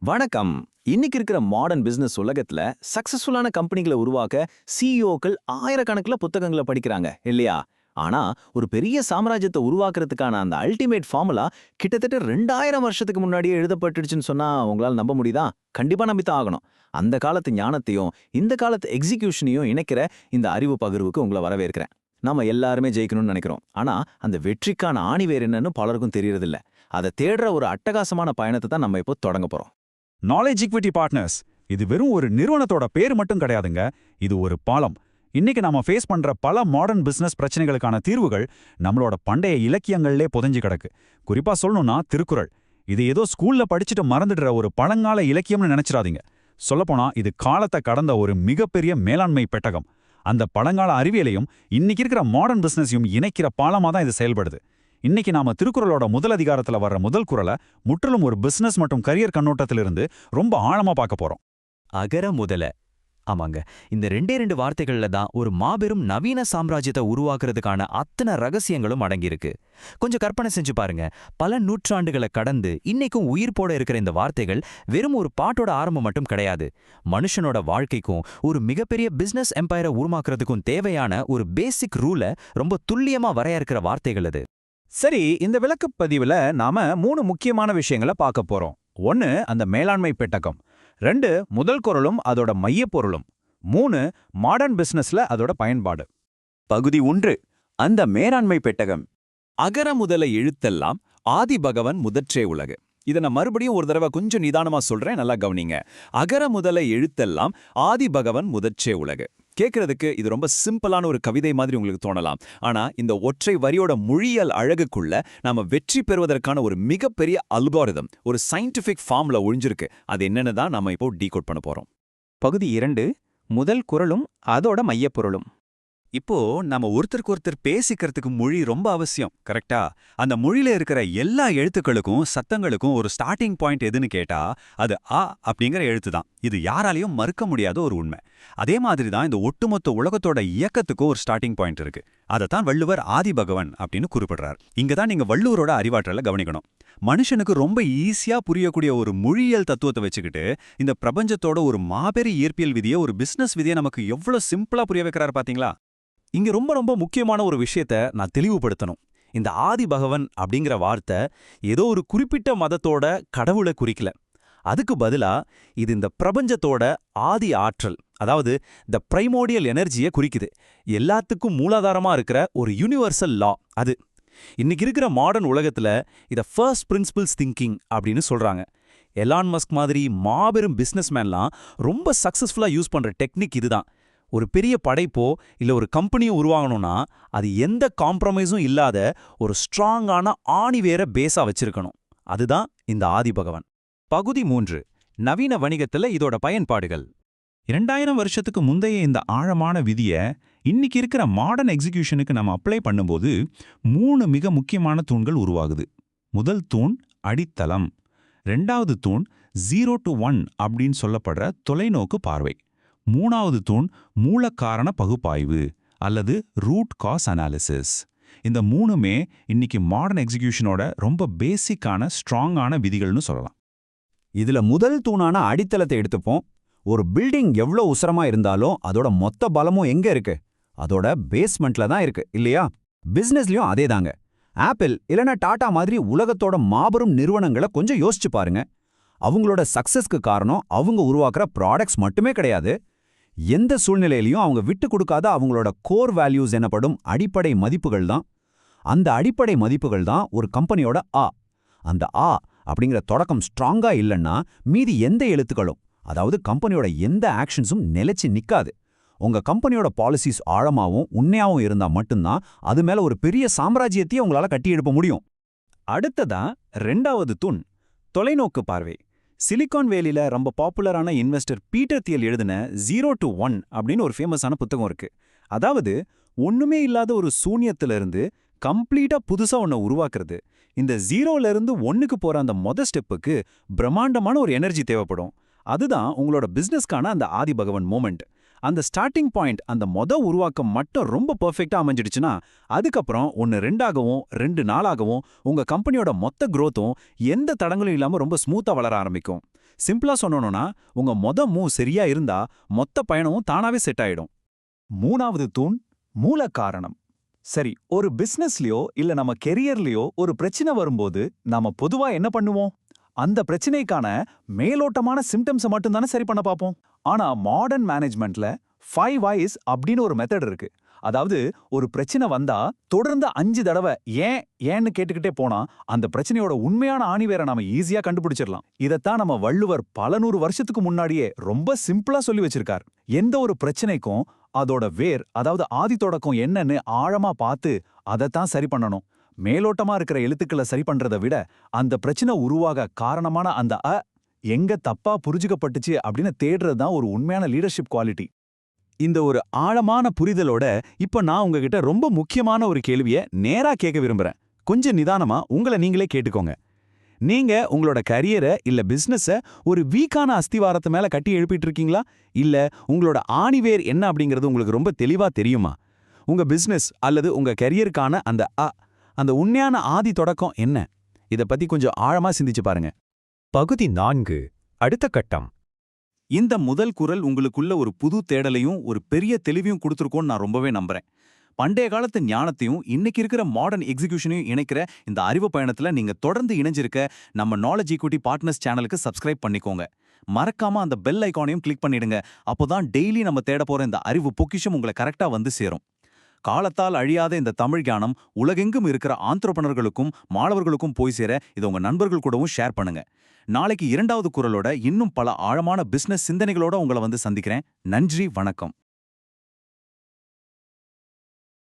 வணக்கம். இன்னைக்கு இருக்கிற மாடர்ன் பிசினஸ் உலகத்துல சக்சஸ்ஃபுல்லான கம்பெனிகளை உருவாக்க சிஇஓக்கள் ஆயிரக்கணக்கில் புத்தகங்களை படிக்கிறாங்க இல்லையா? ஆனா ஒரு பெரிய சாம்ராஜ்யத்தை உருவாக்குறதுக்கான அந்த அல்டிமேட் ஃபார்முலா கிட்டத்தட்ட 2000 வருஷத்துக்கு முன்னாடியே எழுதப்பட்டுடுச்சுன்னு சொன்னா உங்களால நம்ப முடியுதா? கண்டிப்பா நம்பித்தான் ஆகணும். அந்த காலத்து ஞானத்தையும் இந்த காலத்து எக்ஸிகியூஷனையும் இணைக்கிற இந்த அறிவு பகிர்வுக்கு உங்களை வரவேற்கிறேன். நாம எல்லாருமே ஜெயிக்கணும்னு நினைக்கிறோம். ஆனா அந்த வெற்றிக்கான ஆணிவேர் என்னன்னு பலருக்கும் தெரியறதில்ல. அதை தேடுற ஒரு அட்டகாசமான பயணத்தை தான் நம்ம இப்போ தொடங்க போறோம். நாலேஜ் ஈக்விட்டி பார்ட்னர்ஸ் இது வெறும் ஒரு நிறுவனத்தோட பேர் மட்டும் கிடையாதுங்க. இது ஒரு பாலம். இன்னைக்கு நாம ஃபேஸ் பண்ற பல மாடர்ன் பிசினஸ் பிரச்சனைகளுக்கான தீர்வுகள் நம்மளோட பண்டைய இலக்கியங்கள்லே புதைஞ்சு கிடக்கு. குறிப்பா சொல்லணும்னா திருக்குறள். இது ஏதோ ஸ்கூல்ல படிச்சுட்டு மறந்துடுற ஒரு பழங்கால இலக்கியம்னு நினைச்சிடாதீங்க. சொல்லப்போனா இது காலத்தை கடந்த ஒரு மிகப்பெரிய மேலாண்மை பெட்டகம். அந்த பழங்கால அறிவியலையும் இன்னைக்கு இருக்கிற மாடர்ன் பிசினஸையும் இணைக்கிற பாலமா தான் இது செயல்படுது. இன்னைக்கு நாம திருக்குறளோட முதல் அதிகாரத்துல வர்ற முதல் குறளை முற்றிலும் ஒரு பிசினஸ் மற்றும் கரியர் கண்ணோட்டத்திலிருந்து ரொம்ப ஆழமா பார்க்க போறோம். அகர முதல. ஆமாங்க, இந்த ரெண்டு வார்த்தைகள்ல தான் ஒரு மாபெரும் நவீன சாம்ராஜ்யத்தை உருவாக்குறதுக்கான அத்தனை ரகசியங்களும் அடங்கியிருக்கு. கொஞ்சம் கற்பனை செஞ்சு பாருங்க. பல நூற்றாண்டுகளை கடந்து இன்னைக்கும் உயிர் போட இருக்கிற இந்த வார்த்தைகள் வெறும் ஒரு பாட்டோட ஆரம்பம் மட்டும் கிடையாது. மனுஷனோட வாழ்க்கைக்கும் ஒரு மிகப்பெரிய பிசினஸ் எம்பையரை உருவாக்குறதுக்கும் தேவையான ஒரு பேசிக் ரூலை ரொம்ப துல்லியமா வரையறுக்கிற வார்த்தைகள் அது. சரி, இந்த விளக்கப்பதிவுல நாம 3 முக்கியமான விஷயங்களை பார்க்க போறோம். 1 அந்த மேலாண்மை பெட்டகம், 2 முதல் குறளும் அதோட மையப்பொருளும், 3 மாடர்ன் பிசினஸ்ல அதோட பயன்பாடு. பகுதி 1 அந்த மேலாண்மை பெட்டகம். அகர முதல எழுத்தெல்லாம் ஆதி பகவன் முதற்றே உலகு. இதை நான் மறுபடியும் ஒரு தடவை கொஞ்சம் நிதானமா சொல்றேன், நல்லா கவனிங்க. அகர முதல எழுத்தெல்லாம் ஆதி பகவன் முதற்றே உலகு. கேட்கறதுக்கு இது ரொம்ப சிம்பிளான ஒரு கவிதை மாதிரி உங்களுக்கு தோணலாம். ஆனா இந்த ஒற்றை வரியோட மொழியியல் அழகுக்குள்ள நாம வெற்றி பெறுவதற்கான ஒரு மிகப்பெரிய அல்காரிதம், ஒரு சயின்டிபிக் ஃபார்ம்ல ஒழிஞ்சிருக்கு. அது என்னன்னு தான் நாம இப்போ டீகோட் பண்ண போறோம். பகுதி 2 முதல் குறளும் அதோட மையப்பொருளும். இப்போ நம்ம ஒருத்தருக்கு பேசிக்கிறதுக்கு மொழி ரொம்ப அவசியம், கரெக்டா? அந்த மொழியில இருக்கிற எல்லா எழுத்துக்களுக்கும் சத்தங்களுக்கும் ஒரு ஸ்டார்டிங் பாயிண்ட் எதுன்னு கேட்டா அது அ அப்படிங்கிற எழுத்து தான். இது யாராலையும் மறுக்க முடியாத ஒரு உண்மை. அதே மாதிரி தான் இந்த ஒட்டுமொத்த உலகத்தோட இயக்கத்துக்கும் ஒரு ஸ்டார்டிங் பாயிண்ட் இருக்கு. அதைத்தான் வள்ளுவர் ஆதி பகவன் அப்படின்னு குறிப்பிடுறார். இங்க தான் நீங்க வள்ளுவரோட அறிவாற்றலை கவனிக்கணும். மனுஷனுக்கு ரொம்ப ஈஸியா புரியக்கூடிய ஒரு மொழியியல் தத்துவத்தை வச்சுக்கிட்டு இந்த பிரபஞ்சத்தோட ஒரு மாபெரும் இயற்பியல் விதியை, ஒரு பிசினஸ் விதியை நமக்கு எவ்வளவு சிம்பிளா புரிய வைக்கிறாரு பாத்தீங்களா? இங்க ரொம்ப முக்கியமான ஒரு விஷயத்த நான் தெளிவுபடுத்தணும். இந்த ஆதி பகவன் அப்படிங்கிற வார்த்தை ஏதோ ஒரு குறிப்பிட்ட மதத்தோட கடவுளை குறிக்கல. அதுக்கு பதிலா இது இந்த பிரபஞ்சத்தோட ஆதி ஆற்றல், அதாவது த பிரைமோடியல் எனர்ஜியை குறிக்குது. எல்லாத்துக்கும் மூலாதாரமா இருக்கிற ஒரு யூனிவர்சல் லா அது. இன்னைக்கு இருக்கிற மாடர்ன் உலகத்துல இத ஃபர்ஸ்ட் பிரின்சிபிள்ஸ் திங்கிங் அப்படின்னு சொல்றாங்க. எலான் மஸ்க் மாதிரி மாபெரும் பிசினஸ்மேன்லாம் ரொம்ப சக்சஸ்ஃபுல்லா யூஸ் பண்ற டெக்னிக் இதுதான். ஒரு பெரிய படைப்போ இல்ல ஒரு கம்பெனியோ உருவாகணும்னா அது எந்த காம்ப்ரமைஸும் இல்லாத ஒரு ஸ்ட்ராங்கான ஆணிவேர பேஸா வச்சிருக்கணும். அதுதான் இந்த ஆதி பகவன். பகுதி 3 நவீன வணிகத்துல இதோட பயன்பாடுகள். 2000 வருஷத்துக்கு முந்தைய இந்த ஆழமான விதியை இன்னைக்கு இருக்கிற மாடர்ன் எக்ஸிகியூஷனுக்கு நம்ம அப்ளை பண்ணும்போது 3 மிக முக்கியமான தூண்கள் உருவாகுது. முதல் தூண் அடித்தளம். 2வது தூண் 0 to 1 அப்படின்னு சொல்லப்படுற தொலைநோக்கு பார்வை. 3வது தூண் மூலக்காரண பகுப்பாய்வு அல்லது ரூட் காஸ் அனாலிசிஸ். இந்த 3மே இன்னைக்கு மாடர்ன் எக்ஸிகியூஷனோட ரொம்ப பேசிக்கான ஸ்ட்ராங்கான விதிகள்னு சொல்லலாம். இதுல முதல் தூணான அடித்தளத்தை எடுத்துப்போம். ஒரு பில்டிங் எவ்வளோ உசரமா இருந்தாலும் அதோட மொத்த பலமும் எங்க இருக்கு? அதோட பேஸ்மெண்ட்ல தான் இருக்கு, இல்லையா? பிசினஸ்லயும் அதே தாங்க. ஆப்பிள் இல்லனா டாடா மாதிரி உலகத்தோட மாபெரும் நிறுவனங்களை கொஞ்சம் யோசிச்சு பாருங்க. அவங்களோட சக்சஸ்க்கு காரணம் அவங்க உருவாக்குற ப்ராடக்ட்ஸ் மட்டுமே கிடையாது. எந்த சூழ்நிலையிலையும் அவங்க விட்டு கொடுக்காத அவங்களோட கோர் வேல்யூஸ் எனப்படும் அடிப்படை மதிப்புகள் தான். அந்த அடிப்படை மதிப்புகள் தான் ஒரு கம்பெனியோட ஆ. அந்த ஆ அப்படிங்கிற தொடக்கம் ஸ்ட்ராங்கா இல்லைன்னா மீதி எந்த எழுத்துக்களும், அதாவது கம்பெனியோட எந்த ஆக்ஷன்ஸும் நிலைச்சு நிக்காது. உங்க கம்பெனியோட பாலிசிஸ் ஆழமாவும் உண்மையாவும் இருந்தா மட்டும்தான் அது மேல ஒரு பெரிய சாம்ராஜ்யத்தையே உங்களால கட்டி எழுப்ப முடியும். அடுத்ததா 2வது தூண் தொலைநோக்கு பார்வை. சிலிகான் வேலியில ரொம்ப பாப்புலரான இன்வெஸ்டர் பீட்டர் தியல் எழுதின 0 to 1 அப்படின்னு ஒரு ஃபேமஸான புத்தகம் இருக்கு. அதாவது ஒண்ணுமே இல்லாத ஒரு சூன்யத்திலிருந்து கம்ப்ளீட்டா புதுசா ஒன்ன உருவாக்குறது. இந்த 0ல இருந்து 1க்கு போற அந்த ஸ்டெப்புக்கு பிரம்மாண்டமான ஒரு எனர்ஜி தேவைப்படும். அதுதான் உங்களோட பிசினஸ்க்கான அந்த ஆதி பகவன் மோமெண்ட். அந்த ஸ்டார்டிங் பாயிண்ட், அந்த உருவாக்கம் மட்டும் ரொம்ப பெர்ஃபெக்ட்டா அமைஞ்சிடுச்சுன்னா அதுக்கப்புறம் 1 2ஆகவும் 2 4ஆகவும் உங்க கம்பெனியோட மொத்த growthம் எந்த தடங்களும் இல்லாம ரொம்ப ஸ்மூத்தா வளர ஆரம்பிக்கும். சிம்பிளா சொல்லணும்னா உங்க மூவ் சரியா இருந்தா மொத்த பயணமும் தானாவே செட் ஆயிடும். 3வது தூண் மூல காரணம். சரி, ஒரு பிசினஸ்லயோ இல்ல நம்ம கெரியர்லயோ ஒரு பிரச்சனை வரும்போது நாம பொதுவா என்ன பண்ணுவோம்? அந்த பிரச்சனைக்கான மேலோட்டமான சிம்டம்ஸ மட்டும் தானே சரி பண்ண பார்ப்போம். ஆனா மாடர்ன் மேனேஜ்மெண்ட்ல 5 whys அப்படின்னு ஒரு மெத்தட் இருக்கு. அதாவது ஒரு பிரச்சனை வந்தா தொடர்ந்து 5 தடவை ஏன்னு கேட்டுக்கிட்டே போனா அந்த பிரச்சனையோட உண்மையான ஆணிவேரை நாம ஈஸியா கண்டுபிடிச்சிடலாம். இதத்தான் நம்ம வள்ளுவர் பல 100 வருஷத்துக்கு முன்னாடியே ரொம்ப சிம்பிளா சொல்லி வச்சிருக்கார். எந்த ஒரு பிரச்சனைக்கும் அதோட வேர், அதாவது ஆதி தொடக்கம் என்னன்னு ஆழமா பார்த்து அதைத்தான் சரி பண்ணணும். மேலோட்டமா இருக்கிற எழுத்துக்களை சரி பண்றதை விட அந்த பிரச்சனை உருவாக காரணமான அந்த எங்க தப்பா புரிஞ்சுக்கப்பட்டுச்சு அப்படின்னு தேடுறது தான் ஒரு உண்மையான லீடர்ஷிப் குவாலிட்டி. இந்த ஒரு ஆழமான புரிதலோட இப்ப நான் உங்ககிட்ட ரொம்ப முக்கியமான ஒரு கேள்வியை நேரா கேட்க விரும்புறேன். கொஞ்சம் நிதானமா உங்களை நீங்களே கேட்டுக்கோங்க. நீங்க உங்களோட கரியரை இல்ல பிசினஸ ஒரு வீக்கான அஸ்திவாரத்து மேல கட்டி எழுப்பிட்டு இருக்கீங்களா? இல்ல உங்களோட ஆணிவேர் என்ன அப்படிங்கிறது உங்களுக்கு ரொம்ப தெளிவா தெரியுமா? உங்க பிசினஸ் அல்லது உங்க கரியருக்கான அந்த உண்மையான ஆதி தொடக்கம் என்ன? இத பத்தி கொஞ்சம் ஆழமா சிந்திச்சு பாருங்க. பகுதி 4 அடுத்த கட்டம். இந்த முதல் குரல் உங்களுக்குள்ள ஒரு புது தேடலையும் ஒரு பெரிய தெளிவையும் கொடுத்துருக்கோன்னு நான் ரொம்பவே நம்புறேன். பண்டைய காலத்து ஞானத்தையும் இன்னைக்கு இருக்கிற மாடர்ன் எக்ஸிகியூஷனையும் இணைக்கிற இந்த அறிவு பயணத்துல நீங்க தொடர்ந்து இணைஞ்சிருக்க நம்ம நாலேஜ் ஈக்விட்டி பார்ட்னர்ஸ் சேனலுக்கு சப்ஸ்கிரைப் பண்ணிக்கோங்க. மறக்காம அந்த பெல் ஐகானையும் கிளிக் பண்ணிடுங்க. அப்போதான் டெய்லி நம்ம தேட போற இந்த அறிவு பொக்கிஷம் உங்களை கரெக்டா வந்து சேரும். காலத்தால் அழியாத இந்த தமிழ் ஞானம் உலகெங்கும் இருக்கிற ஆந்திரப்பனர்களுக்கும் மாணவர்களுக்கும் போய் சேர இதை உங்க நண்பர்கள் கூடவும் ஷேர் பண்ணுங்க. நாளைக்கு 2வது குரலோட இன்னும் பல ஆழமான பிசினஸ் சிந்தனைகளோட உங்களை வந்து சந்திக்கிறேன். நன்றி, வணக்கம்.